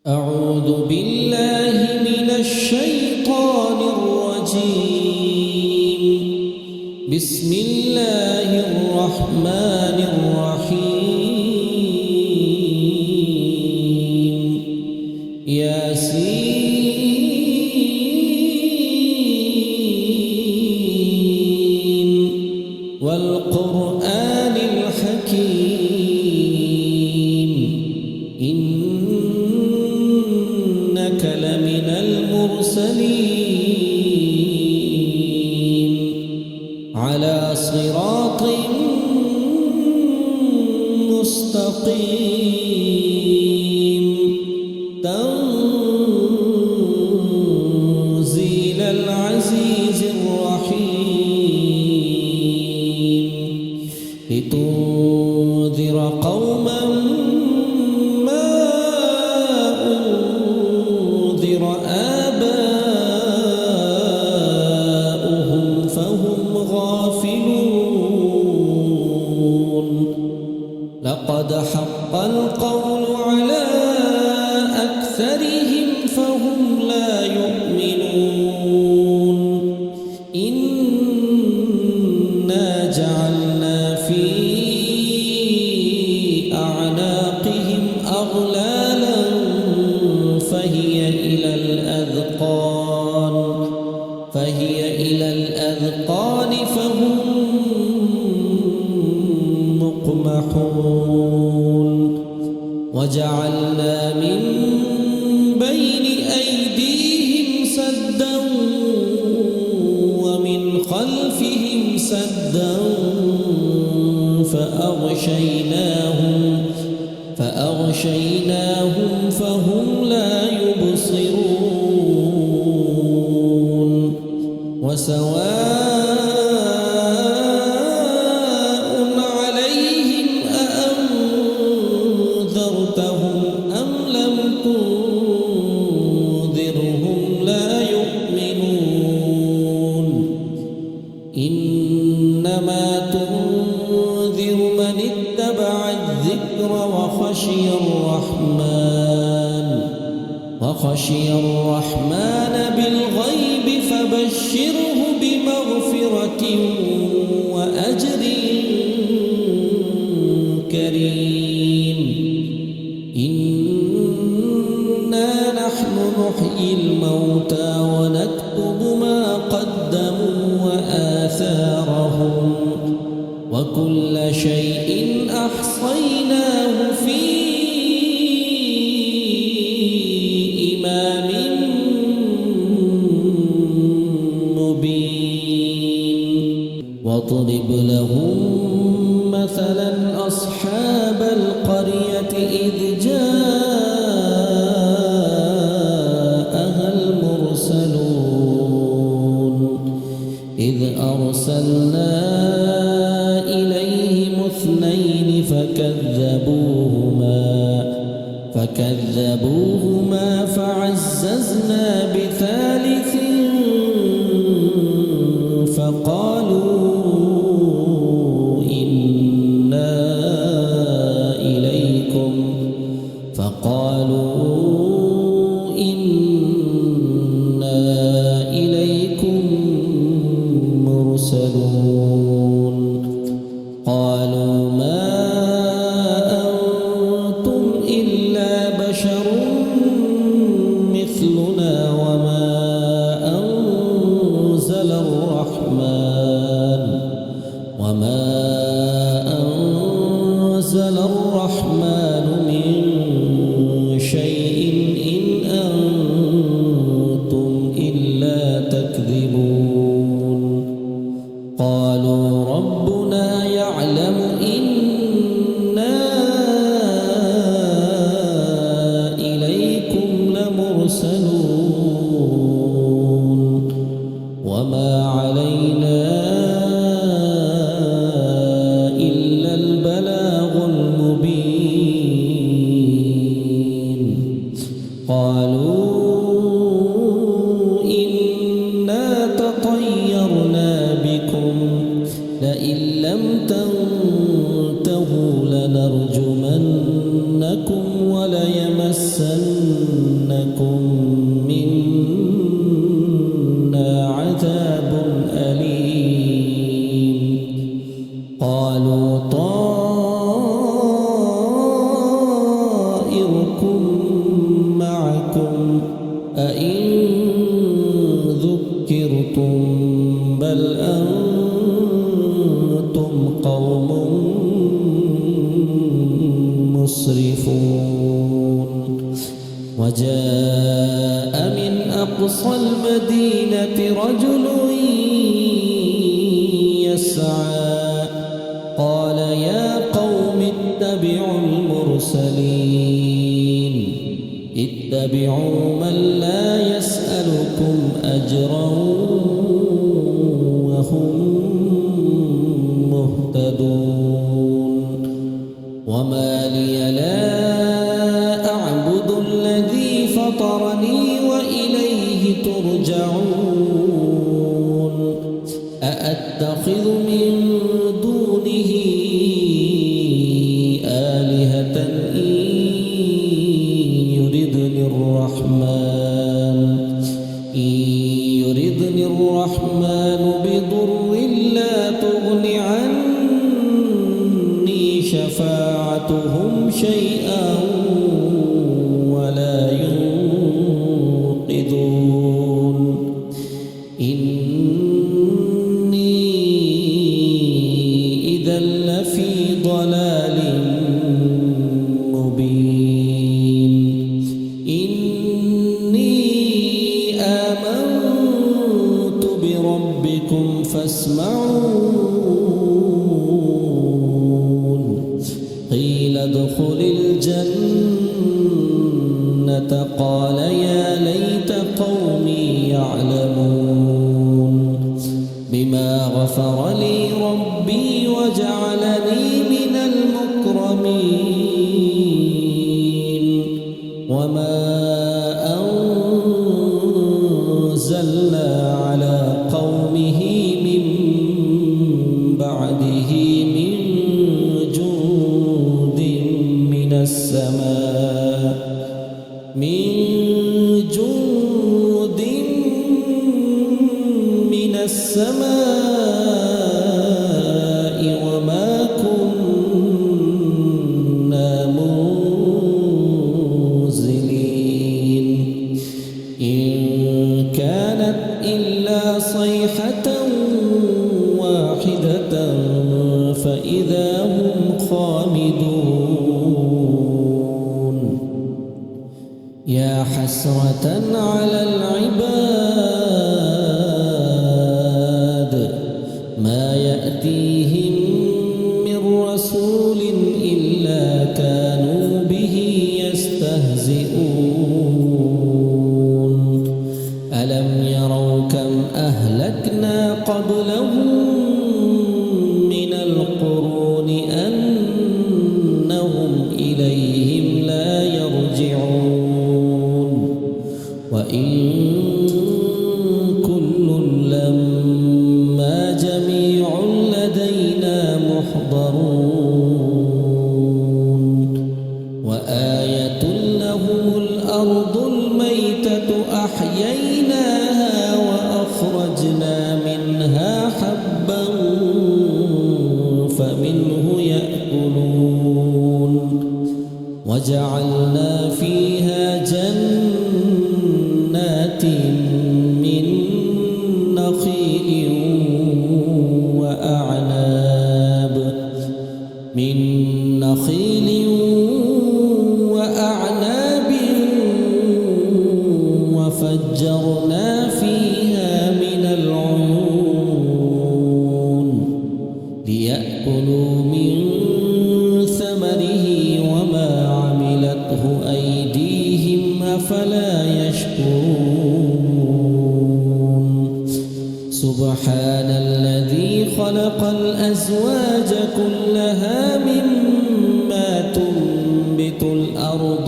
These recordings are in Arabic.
أعوذ بالله من الشيطان الرجيم. بسم الله الرحمن الرحيم. ياسين والقرآن الحكيم إنك لمن المرسلين على صراط مستقيم تنزيل العزيز الرحيم لتنذر قوما ما أنذر آباؤهم فهم غافلون. لقد حق القول على أكثرهم فهم لا يؤمنون. إنا جعلنا في أعناقهم أغلالا فهي إلى الأذقان فهم مقمحون. وجعلنا من بين أيديهم سدا ومن خلفهم سدا فأغشيناهم فهم لا يبصرون. وسواء عليهم أأنذرتهم أم لم تنذرهم لا يؤمنون. إنما تنذر من اتبع الذكر وخشي الرحمن بالغيب فبشره بمغفرة وأجر كريم. إنا نحن نحيي الموتى ونكتب ما قدموا وآثارهم وكل شيء أحصيناه في إمام مبين. واضرب لهم مثلا أصحاب القرية إذ جاءها المرسلون إذ أرسلنا إليهم اثنين فكذبوهما فعززنا بثالث فقالوا إنا إليكم مرسلون. قالوا ما أنتم إلا بشر مثلنا وما أنزل الرحمن من شيء إن أنتم إلا تكذبون. قالوا ربنا يعلم إنا إليكم لمرسلون وما علينا إلا البلاغ المبين. قالوا إنا تطيرنا بكم لئن لم تنتهوا لنرجمنكم وليمسنكم منا عذاب أليم قالوا طائركم معكم أئن ذكرتم بل أنتم قوم مسرفون وجاء من أقصى المدينة رجل يسعى قال يا قوم اتبعوا المرسلين اتبعوا من لا يسألكم أجرا وهم مهتدون وما لي لا أعبد الذي فطرني وإليه ترجعون أأتخذ من دونه آلهة إن يردني الرحمن بضر لا تغن عني شفاعتهم شيئا ولا ينقذون إني إذا لفي ضلال مبين إني آمنت بربكم فاسمعون قيل ادخل الجنة قال يا ليت قومي يعلمون بما غفر لي ربي وجعلني من المكرمين وما أنزلنا على قومه من بعده من جند من السماء وما كنا منزلين إن كانت إلا صيحة واحدة فإذا هم خامدون يا حسرة على العباد ما يأتيهم من رسول إلا كانوا به يستهزئون ألم يروا كم أهلكنا قبلهم من القرون أنهم إليهم لا يرجعون وإن كل لما جميع لدينا محضرون وآية لهم الأرض الميتة أحييناها وأخرجنا منها حبا فمنه يأكلون وجعلنا فيها جنات من نخيل وأعناب وفجرنا فيها من العيون ليأكلوا من ثمره وما عملته أيديهم أفلا يشكرون سبحان الذي خلق الأزواج كلها مما تنبت الأرض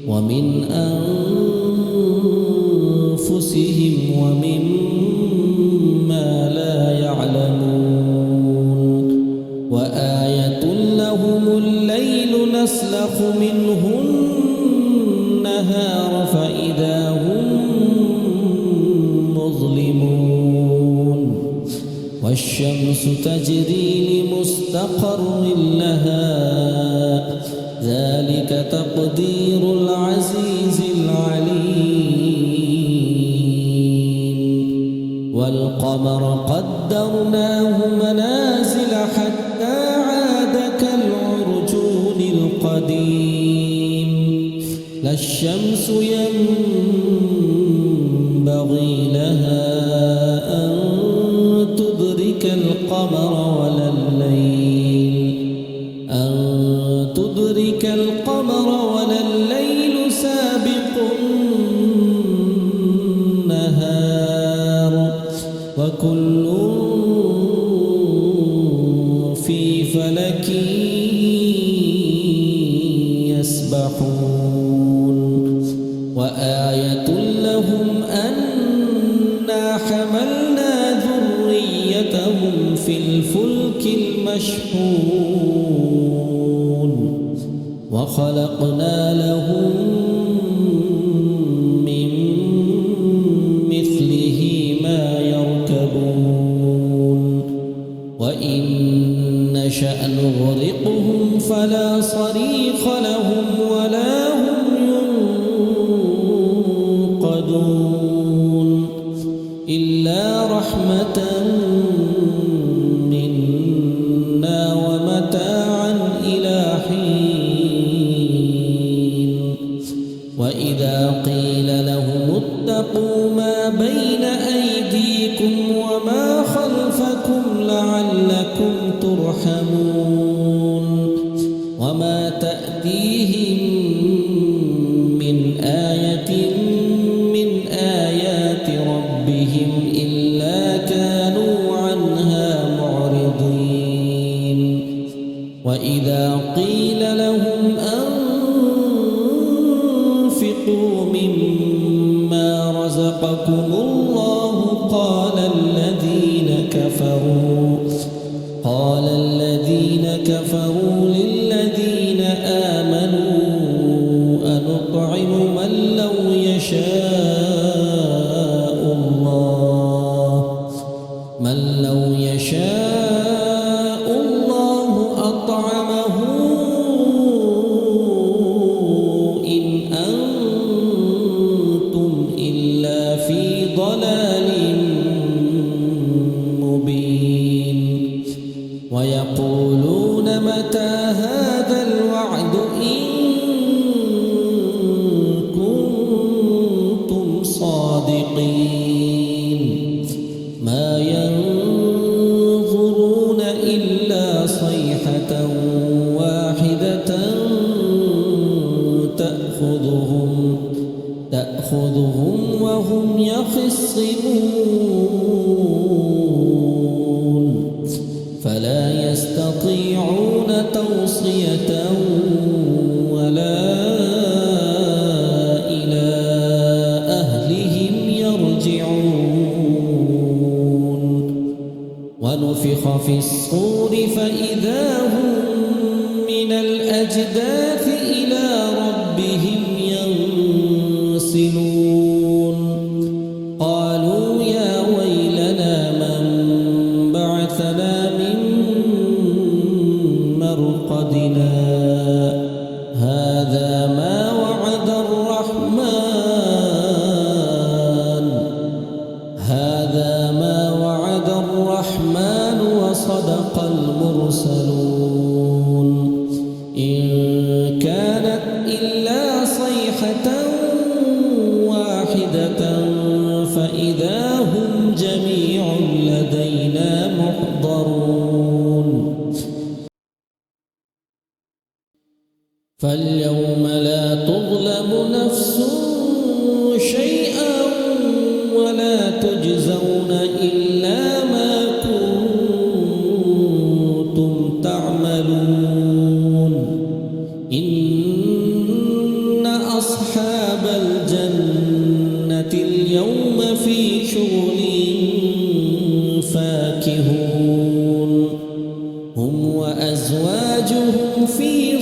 ومن أنفسهم ومما لا يعلمون وآية لهم الليل نسلخ منه النهار فإذا هم مظلمون والشمس تجري لمستقر لها ذلك تقدير العزيز العليم والقمر قدرناه منازل حتى عاد كالعرجون القديم لا الشمس ينبغي لها أن تدرك القمر ولا الليل سابق النهار وكل في فلك يسبحون وآية لهم أنا حملنا ذريتهم في الفلك المشحون وخلقنا لهم من مثله ما يركبون وإن نشأ نغرقهم فلا صريخ لهم ولا هم ينقذون إلا رحمة منا ومتاعا إلى حين وإذا قيل لهم اتقوا ما بين أيديكم وما خلفكم لعلكم ترحمون وما تأتيهم من آية من آيات ربهم إلا كانوا عنها معرضين وإذا قيل لهم أنفقوا مما رزقكم الله قال الذين كفروا للذين آمنوا أنطعم من لو يشاء الله أطعمه إن أنتم إلا في ضلال مبين ويقولون متى هذا الوعد إن كنتم صادقين ما ينظرون إلا صيحة واحدة تأخذهم وهم يخصمون فلا يستطيعون توصية ولا إلى أهلهم يرجعون ونفخ في الصور فإذا هم من الأجداث إلى ربهم ينسلون قالوا يا ويلنا من بعثنا من مرقدنا هذا ما وعد الرحمن وصدق المرسلون إن كانت إلا صيحة واحدة فإذا هم جميع لدينا محضرون فاليوم لا تظلم نفس شيئا ولا تجزون إلا ما كنتم تعملون إن أصحاب الجنة اليوم في شغل فاكهون هم وأزواجهم في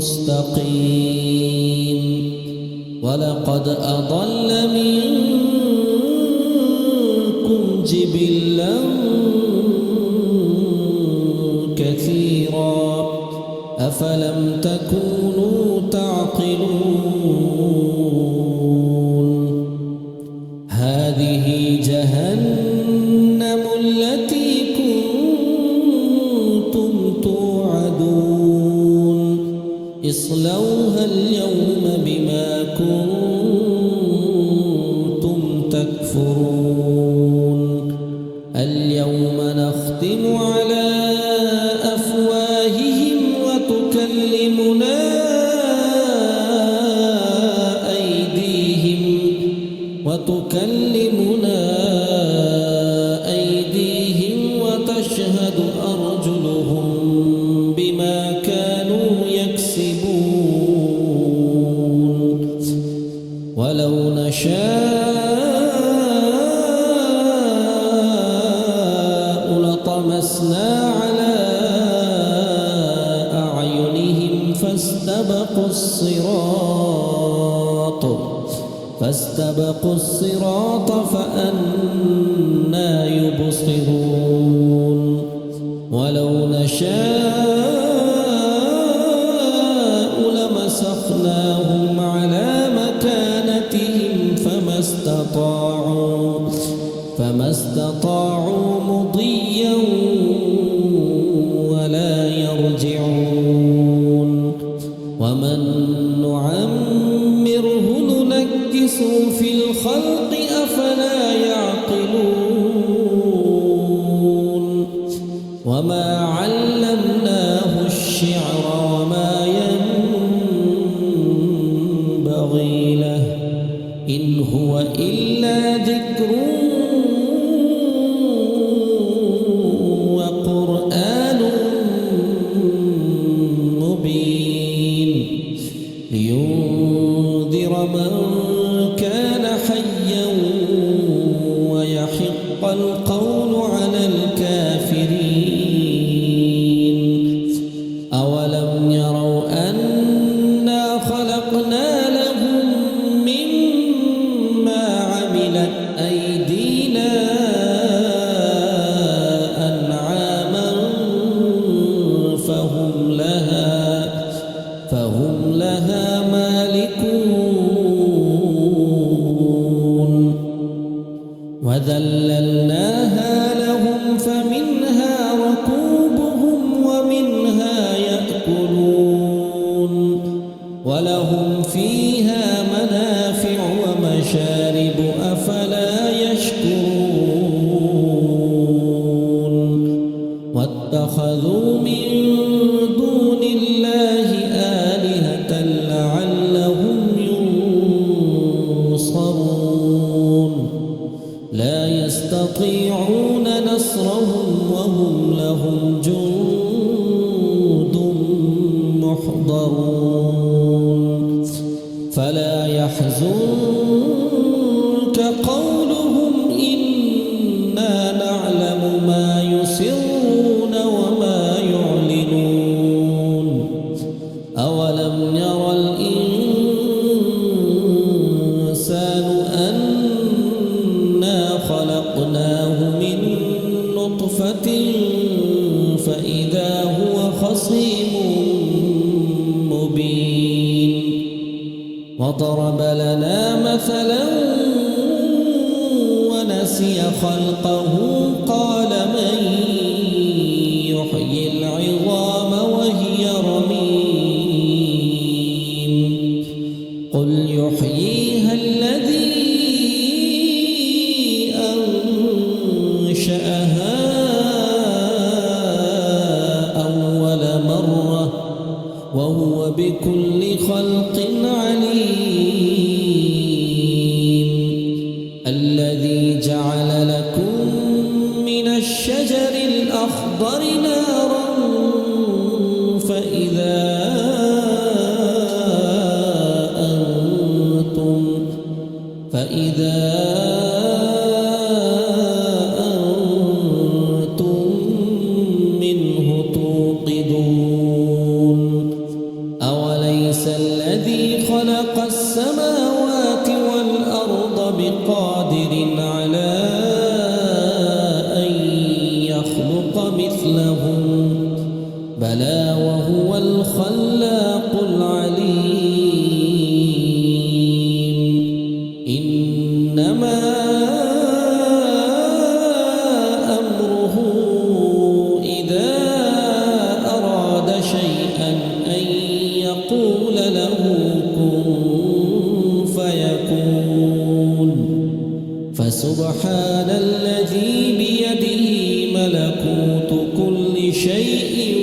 مستقيم ولقد أضل منكم جبلا كثيرا أفلم تكونوا تعقلون هذه جهنم التي كنتم توعدون اصلوها اليوم بما كنتم تكفرون اليوم نختم على أفواههم وتكلمنا أيديهم وتشهد أرجلهم بما كانوا يكسبون ولو نشاء لطمسنا على أعينهم فاستبقوا الصراط فأنى يبصرون ولو نشاء لمسخناهم على مكانتهم فما استطاعوا مضيا ولا يرجعون ومن نعمره ننكسه في الخلق أفلا يعقلون وما علمناه الشعر وما ينبغي له إن هو إلا ذكر وقرآن مبين لينذر من كان حيا ويحق القول على الكافرين أولم يروا أنا خلقنا لهم مما عملت أيدينا أنعاما فهم لها مالكون وذللناها لهم فمنها ركوبهم ومنها يأكلون ولهم فيها منافع ومشارب أفلا يشكرون واتخذوا من دون الله آلهة لعلهم ينصرون لا يستطيعون نصرهم وهم لهم جند محضرون فلا يحزنك قولهم إنا نعلم ما يسرون وما يعلنون أولم يرى الإنسان أنا خلقناه من نطفة فإذا هو خصيم مبين وضرب لنا مثلا ونسي خلقه قال من يحيي العظام وهي رميم قل يحييها الذي أنشأها أول مرة وهو بكل خلق عليم الذي جعل لكم من الشجر الأخضر نارا فإذا أنتم منه توقدون أولم أوليس الذي خلق السماوات والأرض بقادر على أن يخلق مثلهم بلى وهو الخلاق العليم إنما أمره إذا أراد شيئا أن يقول له كن فيكون فسبحان الذي بيده ملكوت كل شيء